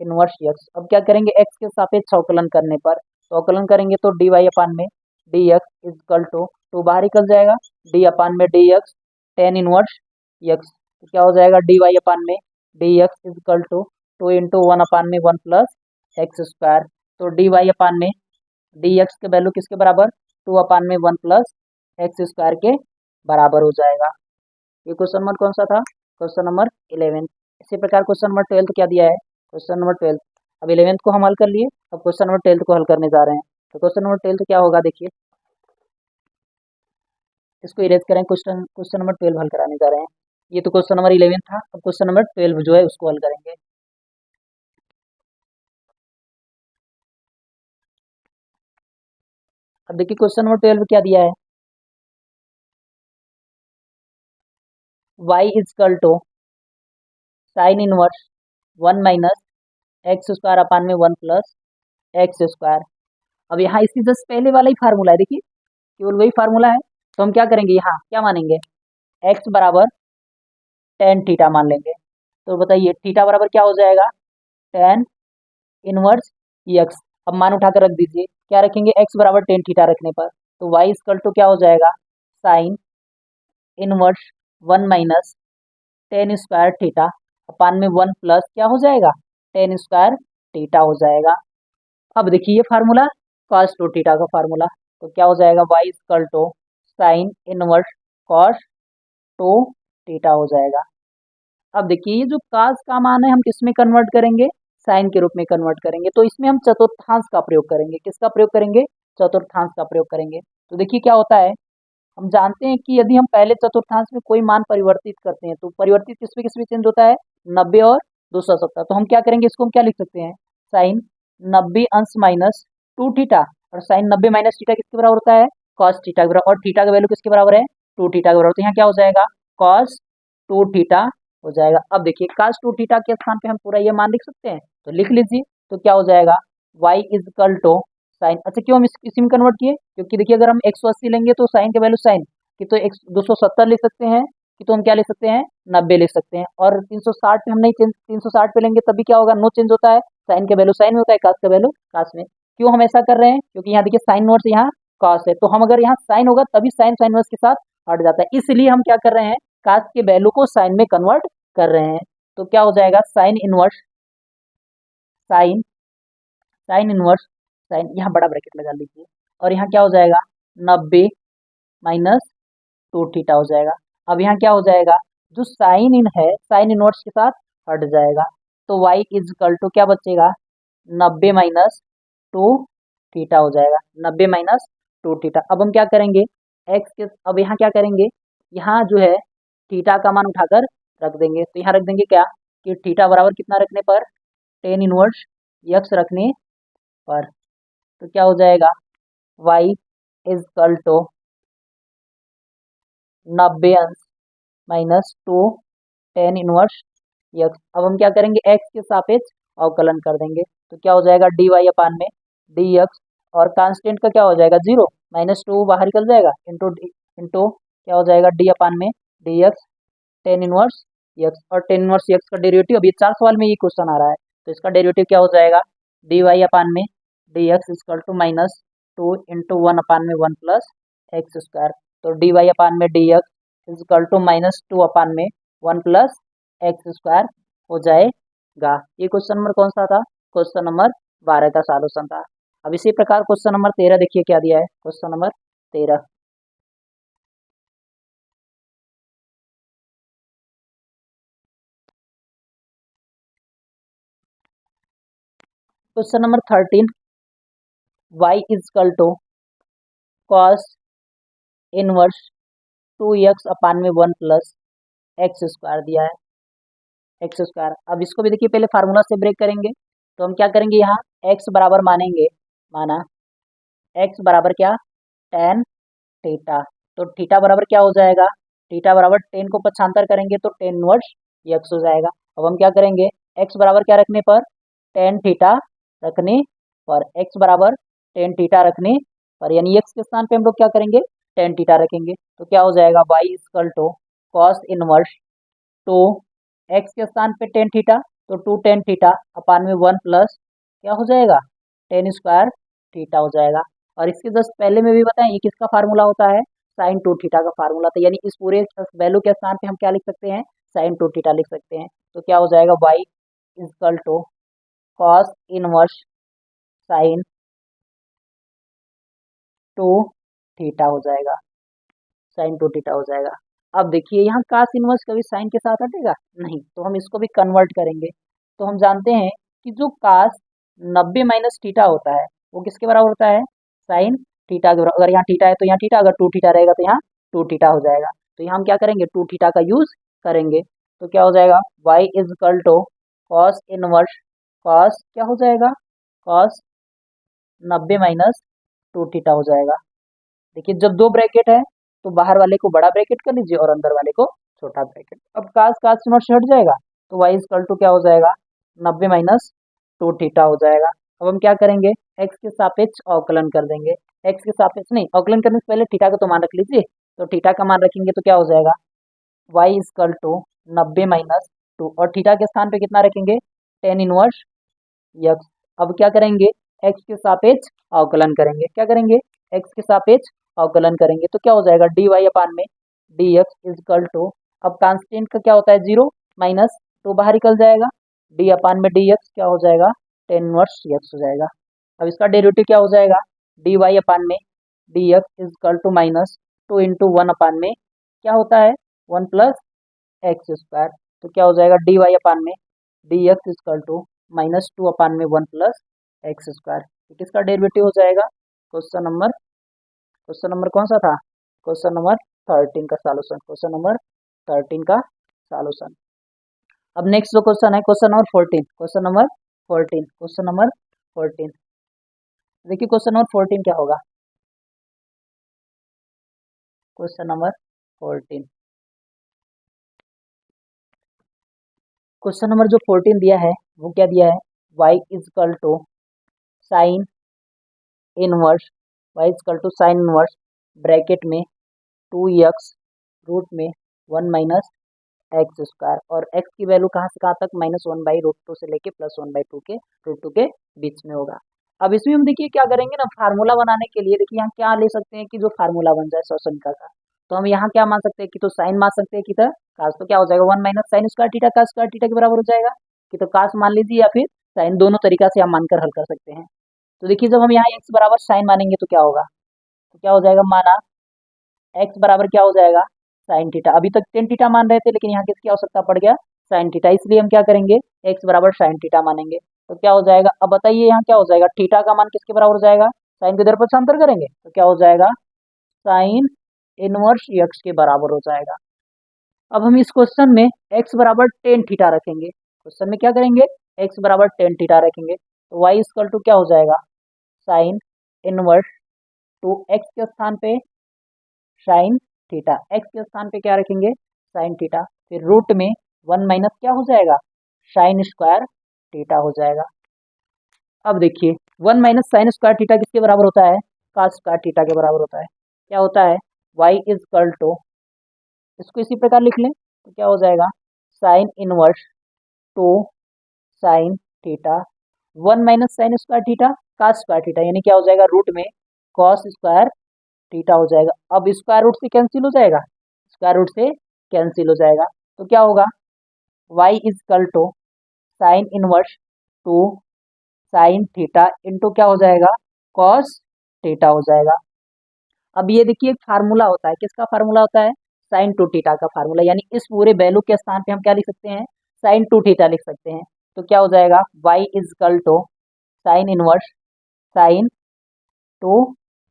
inverse x. अब क्या करेंगे, एक्स के सापेक्ष अवकलन करने पर, तो अवकलन करेंगे तो डी वाई अपान में डी एक्स इक्वल टू बाहर निकल जाएगा, डी अपान में d x tan inverse x, तो क्या हो जाएगा, डी वाई अपान में d x equal to into one upon में वन प्लस एक्स स्क्वायर। तो डी वाई अपान में डी एक्स के वैल्यू किसके बराबर, टू अपान में वन प्लस एक्स स्क्वायर के बराबर हो जाएगा। ये क्वेश्चन नंबर कौन सा था, क्वेश्चन नंबर 11। इसी प्रकार क्वेश्चन नंबर 12 क्या दिया है, क्वेश्चन नंबर 12, अब 11th को हम हल कर लिए, अब क्वेश्चन नंबर 12 को हल करने जा रहे हैं। तो क्वेश्चन नंबर 12 क्या होगा, देखिए इसको इरेज करें, क्वेश्चन क्वेश्चन नंबर 12 हल कराने जा रहे हैं। ये तो क्वेश्चन नंबर 11 था, अब क्वेश्चन नंबर 12 जो है उसको हल करेंगे। अब देखिए क्वेश्चन नंबर 12 क्या दिया है, y is equal to sine inverse one minus x square upon में वन प्लस एक्स स्क्वायर। अब यहाँ इसकी जस्ट पहले वाला ही फार्मूला है, देखिए केवल वही फार्मूला है, तो हम क्या करेंगे, यहाँ क्या मानेंगे, x बराबर टेन थीटा मान लेंगे। तो बताइए थीटा बराबर क्या हो जाएगा, टेन इनवर्स यक्स। अब मान उठाकर रख दीजिए, क्या रखेंगे, x बराबर टेन थीटा रखने पर, तो y इक्वल टू क्या हो जाएगा, sine inverse one minus tan square theta upon में वन प्लस क्या हो जाएगा, टेन स्क्वायर थीटा हो जाएगा। अब देखिए ये फार्मूला कॉस टू थीटा का फार्मूला, तो क्या हो जाएगा, y equal to sine inverse cos two theta हो जाएगा। अब देखिए ये जो cos का मान है हम किस में कन्वर्ट करेंगे, साइन के रूप में कन्वर्ट करेंगे, तो इसमें हम चतुर्थांश का प्रयोग करेंगे, किसका प्रयोग करेंगे, चतुर्थांश का प्रयोग करेंगे। तो देखिए क्या होता है, हम जानते हैं कि यदि हम पहले चतुर्थांश में कोई मान परिवर्तित करते हैं तो परिवर्तित किसमें चेंज होता है, 90 और 270। तो हम क्या करेंगे, इसको हम क्या लिख सकते हैं, साइन 90 अंश माइनस टू थीटा, और साइन 90 माइनस थीटा किसके बराबर होता है, कॉस थीटा के बराबर, और थीटा का वैल्यू किसके बराबर है, टू थीटा के बराबर। तो यहाँ क्या हो जाएगा, कॉस टू थीटा हो जाएगा। अब देखिए कॉस टू थीटा के स्थान पे हम पूरा ये मान लिख सकते हैं, तो लिख लीजिए। तो क्या हो जाएगा, y इजकल टू साइन, अच्छा क्यों हम इसी में कन्वर्ट किए, क्योंकि देखिए अगर हम 180 लेंगे तो साइन के वैल्यू साइन कि तो 270 लिख सकते हैं, कि तो हम क्या लिख सकते हैं, 90 लिख सकते हैं। और 360 पे हम नहीं चेंज, 360 पे लेंगे तभी क्या होगा, नो चेंज होता है, साइन के वैल्यू साइन में होता है, कास का वैल्यू कास में। क्यों हम ऐसा कर रहे हैं, क्योंकि यहाँ देखिए साइन नोट यहाँ कास है, तो हम अगर यहाँ साइन होगा तभी साइन साइन वर्स के साथ हट जाता है, इसलिए हम क्या कर रहे हैं, कास के वैल्यू को साइन में कन्वर्ट कर रहे हैं। तो क्या हो जाएगा, sine inverse sign sign inverse sign, यहाँ बड़ा ब्रैकेट लगा लीजिए, और यहाँ क्या हो जाएगा, 90 माइनस टू थीटा हो जाएगा। अब यहाँ क्या हो जाएगा, जो साइन इन है साइन इनवर्स के साथ हट जाएगा, तो y इजकल टू क्या बचेगा, 90 माइनस टू थीटा हो जाएगा, 90 माइनस टू थीटा। अब हम क्या करेंगे, x के, अब यहाँ क्या करेंगे, यहाँ जो है थीटा का मान उठाकर रख देंगे, तो यहाँ रख देंगे क्या, कि थीटा बराबर कितना रखने पर, टेन इनवर्स यक्स रखने पर, तो क्या हो जाएगा, y इजकल टू 90 अंश minus two tan inverse x. अब हम क्या करेंगे, x के सापेक्ष अवकलन कर देंगे, तो क्या हो जाएगा, डी वाई अपान में डी एक्स, और कांस्टेंट का क्या हो जाएगा, जीरो, माइनस टू बाहर निकल जाएगा, इंटू इंटू क्या हो जाएगा, डी अपान में d x tan inverse x, और टेन इनवर्स यक्स का डेरिवेटिव, अभी 4 सवाल में ये क्वेश्चन आ रहा है, तो इसका डेरिवेटिव क्या हो जाएगा, डी वाई अपान में d x is equal to minus two into one upon में वन प्लस एक्स स्क्वायर। तो डी वाई अपान में d x is equal to minus two upon में वन प्लस एक्स स्क्वायर हो जाएगा। ये क्वेश्चन नंबर कौन सा था, क्वेश्चन नंबर 12 का सॉल्यूशन था। अब इसी प्रकार क्वेश्चन नंबर 13 देखिए क्या दिया है, question number 13, question number 13, y is equal to cos inverse two x upon में वन प्लस एक्स स्क्वायर दिया है, एक्स स्क्वायर। अब इसको भी देखिए पहले फार्मूला से ब्रेक करेंगे, तो हम क्या करेंगे, यहाँ x बराबर मानेंगे, माना x बराबर क्या, टेन थीटा, तो थीटा बराबर क्या हो जाएगा, थीटा बराबर टेन को पक्षांतर करेंगे तो टेन इनवर्स यक्स हो जाएगा। अब हम क्या करेंगे, एक्स बराबर क्या रखने पर, टेन थीटा रखने पर, एक्स बराबर टेन थीटा रखने पर, यानी एक्स के स्थान पे हम लोग क्या करेंगे, टेन थीटा रखेंगे। तो क्या हो जाएगा, y equal to cos inverse two x के स्थान पे टेन थीटा, तो टू टेन थीटा अपान में वन प्लस क्या हो जाएगा, टेन स्क्वायर थीटा हो जाएगा। और इसके जस्ट पहले में भी बताएं ये किसका फार्मूला होता है, साइन टू थीटा का फार्मूला था, यानी इस पूरे वैल्यू के स्थान पे हम क्या लिख सकते हैं, साइन टू थीटा लिख सकते हैं। तो क्या हो जाएगा, y equal to cos inverse sine two theta हो जाएगा, साइन टू थीटा हो जाएगा। अब देखिए यहाँ कास इनवर्स कभी साइन के साथ हटेगा नहीं, तो हम इसको भी कन्वर्ट करेंगे। तो हम जानते हैं कि जो कास 90 माइनस थीटा होता है वो किसके बराबर होता है, साइन थीटा के बराबर। अगर यहाँ थीटा है तो यहाँ थीटा, अगर टू थीटा रहेगा तो यहाँ टू थीटा हो जाएगा। तो यहाँ हम क्या करेंगे, टू थीटा का यूज करेंगे। तो क्या हो जाएगा, y is equal to cos inverse, cos क्या हो जाएगा, कॉस 90 माइनस टू थीटा हो जाएगा। देखिए जब दो ब्रैकेट है तो बाहर वाले को बड़ा ब्रैकेट कर लीजिए और अंदर वाले को छोटा ब्रैकेट। अब कास कास इनवर्स से हट जाएगा तो वाई इक्वल टू क्या हो जाएगा, 90 माइनस टू थीटा हो जाएगा। अब हम क्या करेंगे, एक्स के सापेक्ष अवकलन कर देंगे। एक्स के सापेक्ष नहीं, अवकलन करने से पहले थीटा का तो मान रख लीजिए। तो थीटा का मान रखेंगे तो क्या हो जाएगा, y equal to 90 minus two, और थीटा के स्थान पे कितना रखेंगे, टेन इनवर्स यक्स। अब क्या करेंगे, एक्स के सापेक्ष अवकलन करेंगे। क्या करेंगे, एक्स के सापेक्ष अवकलन करेंगे तो क्या हो जाएगा, डी वाई अपान में डी एक्स इजकल टू, अब कांस्टेंट का क्या होता है, जीरो माइनस टू बाहर निकल जाएगा, डी अपान में डी एक्स क्या हो जाएगा, टेन इनवर्स एक्स हो जाएगा। अब इसका डेरिवेटिव क्या हो जाएगा, डी वाई अपान में d x is equal to minus two into one upon में क्या होता है, वन प्लस एक्स स्क्वायर। तो क्या हो जाएगा, डी वाई अपान में d x is equal to minus two upon में वन प्लस एक्स स्क्वायर। किसका डेरिवेटिव हो जाएगा, क्वेश्चन नंबर कौन सा था, क्वेश्चन नंबर 13 का सॉल्यूशन, क्वेश्चन नंबर 13 का सॉल्यूशन। अब नेक्स्ट जो क्वेश्चन है, question number 14, question number 14, question number 14। देखिए क्वेश्चन नंबर 14 क्या होगा, क्वेश्चन नंबर 14, क्वेश्चन नंबर जो 14 दिया है वो क्या दिया है, y is equal to sine inverse, y is equal to sine inverse bracket में 2x रूट में 1 माइनस एक्स स्क्वायर, और x की वैल्यू कहाँ से कहाँ तक, minus one by root two से लेके प्लस वन बाई टू के रूट टू के बीच में होगा। अब इसमें हम देखिए क्या करेंगे ना, फार्मूला बनाने के लिए देखिए यहाँ क्या ले सकते हैं कि जो फार्मूला बन जाए सॉल्यूशन का। तो हम यहाँ क्या मान सकते हैं कि तो साइन मान सकते हैं कि तो कास, तो क्या हो जाएगा, one minus sine square theta का स्क्वायर थीटा के बराबर हो जाएगा, कि तो कास मान लीजिए या फिर साइन, दोनों तरीका से हम मानकर हल कर सकते हैं। तो देखिए जब हम यहाँ एक्स बराबर साइन मानेंगे तो क्या होगा, तो क्या हो जाएगा, माना एक्स बराबर क्या हो जाएगा, साइन थीटा। अभी तक टेन थीटा मान रहे थे लेकिन यहाँ किसकी आवश्यकता पड़ गया, साइन थीटा, इसलिए हम क्या करेंगे, एक्स बराबर साइन थीटा मानेंगे। तो क्या हो जाएगा, अब बताइए यहाँ क्या हो जाएगा, थीटा का मान किसके बराबर हो जाएगा, साइन के इधर पक्षांतर करेंगे तो क्या हो जाएगा, साइन इनवर्स एक्स के बराबर हो जाएगा। अब हम इस क्वेश्चन में एक्स बराबर टेन थीटा रखेंगे, क्वेश्चन में क्या करेंगे, एक्स बराबर टेन थीटा रखेंगे। तो वाई इक्वल टू क्या हो जाएगा, साइन इनवर्स टू एक्स के स्थान पे साइन थीटा, एक्स के स्थान पे क्या रखेंगे, साइन थीटा, फिर रूट में वन माइनस क्या हो जाएगा, साइन स्क्वायर थीटा हो जाएगा। अब देखिए one minus sine square theta किसके बराबर होता है, कास स्क्वायर थीटा के बराबर होता है। क्या होता है, वाई इज इक्वल टू, इसको इसी प्रकार लिख लें तो क्या हो जाएगा, sine inverse two sine theta, one minus sine square theta cos square theta, यानी क्या हो जाएगा, रूट में कॉस स्क्वायर थीटा हो जाएगा। अब स्क्वायर रूट से कैंसिल हो जाएगा, स्क्वायर रूट से कैंसिल हो जाएगा। तो क्या होगा, y is equal to sine inverse two sine theta into क्या हो जाएगा, कॉस थीटा हो जाएगा। अब ये देखिए एक फार्मूला होता है, किसका फार्मूला होता है, साइन टू थीटा का फार्मूला, यानी इस पूरे वैल्यू के स्थान पे हम क्या लिख सकते हैं, साइन टू थीटा लिख सकते हैं। तो क्या हो जाएगा, y is equal to sine inverse sine two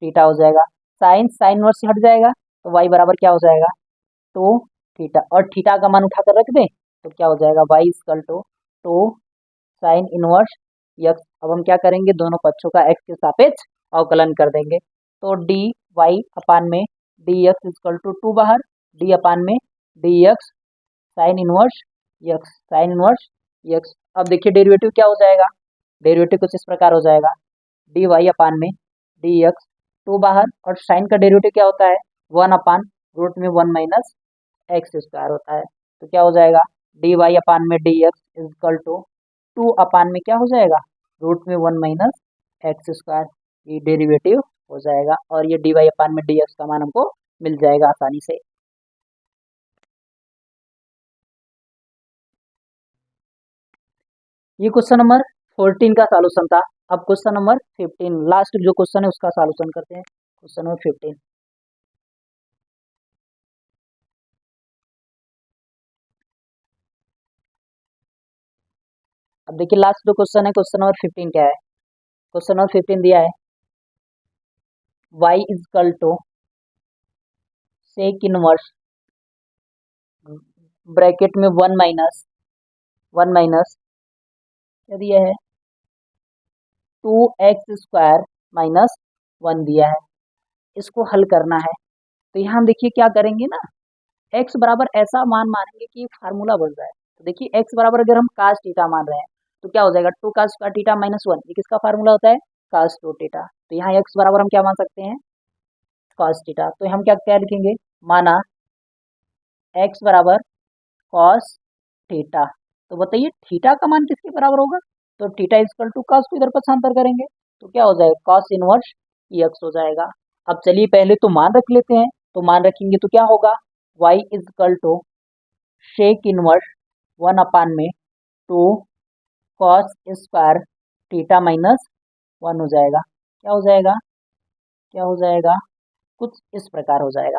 theta हो जाएगा, साइन साइन इनवर्स से हट जाएगा तो y बराबर क्या हो जाएगा, टू थीटा, और थीटा का मान उठाकर रख दें तो क्या हो जाएगा, y equal to two sine inverse x. अब हम क्या करेंगे, दोनों पक्षों का x के सापेक्ष अवकलन कर देंगे। तो डी वाई अपान में d x equal to two बाहर, डी अपान में d x sine inverse x, sine inverse x. अब देखिए डेरिवेटिव क्या हो जाएगा, डेरिवेटिव कुछ इस प्रकार हो जाएगा, डी वाई अपान में डी एक्स, टू बाहर, और साइन का डेरिवेटिव क्या होता है, वन अपान रूट में वन माइनस एक्स स्क्वायर होता है। तो क्या हो जाएगा, डी वाई अपान में d x is equal to two upon में क्या हो जाएगा, रूट में वन माइनस एक्स स्क्वायर, ये डेरिवेटिव हो जाएगा और ये डी वाई अपान में डी एक्स का मान हमको मिल जाएगा आसानी से। ये क्वेश्चन नंबर 14 का सॉल्यूशन था। अब क्वेश्चन नंबर 15 लास्ट जो क्वेश्चन है उसका सॉल्यूशन करते हैं। क्वेश्चन नंबर 15, अब देखिए लास्ट जो क्वेश्चन है, क्वेश्चन नंबर 15 क्या है, क्वेश्चन नंबर 15 दिया है y is equal to sec inverse bracket में वन माइनस क्या दिया है, two x square minus one दिया है। इसको हल करना है तो यहाँ देखिए क्या करेंगे ना, x बराबर ऐसा मान मानेंगे कि फार्मूला बन जाए। तो देखिए x बराबर अगर हम कास थीटा मान रहे हैं तो क्या हो जाएगा, two cos square theta minus one, ये किसका फार्मूला होता है, कास टू थीटा। तो यहाँ x बराबर हम क्या मान सकते हैं, कॉस थीटा। तो हम क्या क्या लिखेंगे, माना x बराबर कॉस थीटा। तो बताइए थीटा का मान किसके बराबर होगा, तो थीटा इक्वल टू कॉस को इधर पक्षांतर करेंगे तो क्या हो जाएगा, कॉस इनवर्स एक्स हो जाएगा। अब चलिए पहले तो मान रख लेते हैं, तो मान रखेंगे तो क्या होगा, y is equal to sec inverse one upon में two cos square theta minus one हो जाएगा। क्या हो जाएगा, क्या हो जाएगा, कुछ इस प्रकार हो जाएगा।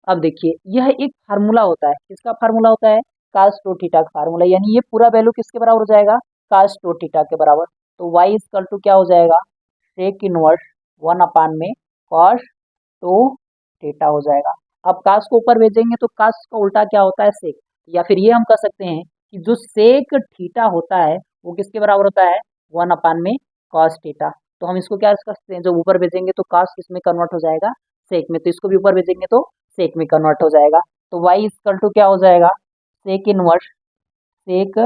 अब देखिए यह एक फार्मूला होता है, किसका फार्मूला होता है, कास टू थीटा का फार्मूला, यानी ये पूरा वैल्यू किसके बराबर हो जाएगा, कास टू थीटा के बराबर। तो y इक्वल टू क्या हो जाएगा, सेक इनवर्स वन अपान में कॉस टू थीटा हो जाएगा। अब कास को ऊपर भेजेंगे तो कास का उल्टा क्या होता है, सेक, या फिर ये हम कह सकते हैं कि जो सेक थीटा होता है वो किसके बराबर होता है, वन अपान में कॉस थीटा। तो हम इसको क्या कर सकते हैं, जब ऊपर भेजेंगे तो कास किसमें कन्वर्ट हो जाएगा, सेक में, तो इसको भी ऊपर भेजेंगे तो सेक में कन्वर्ट हो जाएगा। तो y इक्वल टू क्या हो जाएगा, sec inverse sec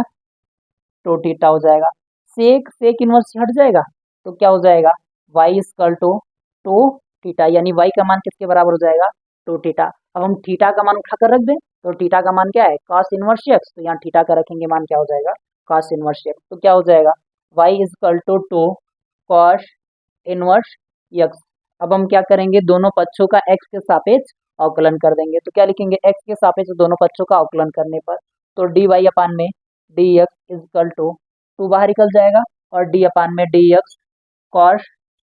two theta हो जाएगा। सेक इनवर्स हट जाएगा तो क्या हो जाएगा, y equal to two theta, यानी y का मान किसके बराबर हो जाएगा, टू थीटा। अब हम थीटा का मान उठाकर रख दें तो थीटा का मान क्या है, cos इनवर्स x, तो यहाँ थीटा का रखेंगे मान क्या हो जाएगा, cos इनवर्स x। तो क्या हो जाएगा, y equal to two cos inverse x। अब हम क्या करेंगे, दोनों पक्षों का x के सापेक्ष अवकलन कर देंगे। तो क्या लिखेंगे, x के सापेक्ष दोनों पक्षों का अवकलन करने पर, तो डी वाई अपान में d x is equal to two बाहर निकल जाएगा और डी अपान में d x cos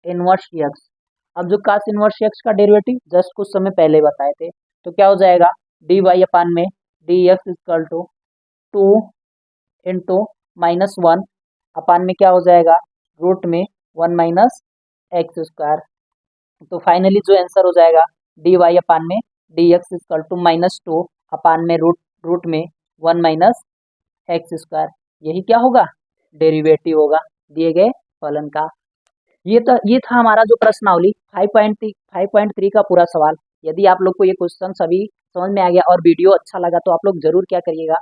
inverse x. अब जो cos इनवर्स एक्स का डेरिवेटिव जस्ट कुछ समय पहले बताए थे, तो क्या हो जाएगा, डी वाई अपान में d x is equal to two into minus one upon में क्या हो जाएगा, रूट में वन माइनस एक्स स्क्वायर। तो फाइनली जो आंसर हो जाएगा, डी वाई अपान में d x equal to minus two upon में रूट में वन माइनस एक्स स्क्वायर, यही क्या होगा, डेरिवेटिव होगा दिए गए फलन का। ये था हमारा जो प्रश्नावली 5.3 का पूरा सवाल। यदि आप लोग को ये क्वेश्चन सभी समझ में आ गया और वीडियो अच्छा लगा तो आप लोग जरूर क्या करिएगा,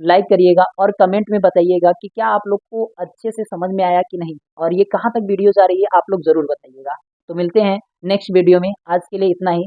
लाइक करिएगा और कमेंट में बताइएगा कि क्या आप लोग को अच्छे से समझ में आया कि नहीं, और ये कहाँ तक वीडियो जा रही है आप लोग जरूर बताइएगा। तो मिलते हैं नेक्स्ट वीडियो में, आज के लिए इतना ही।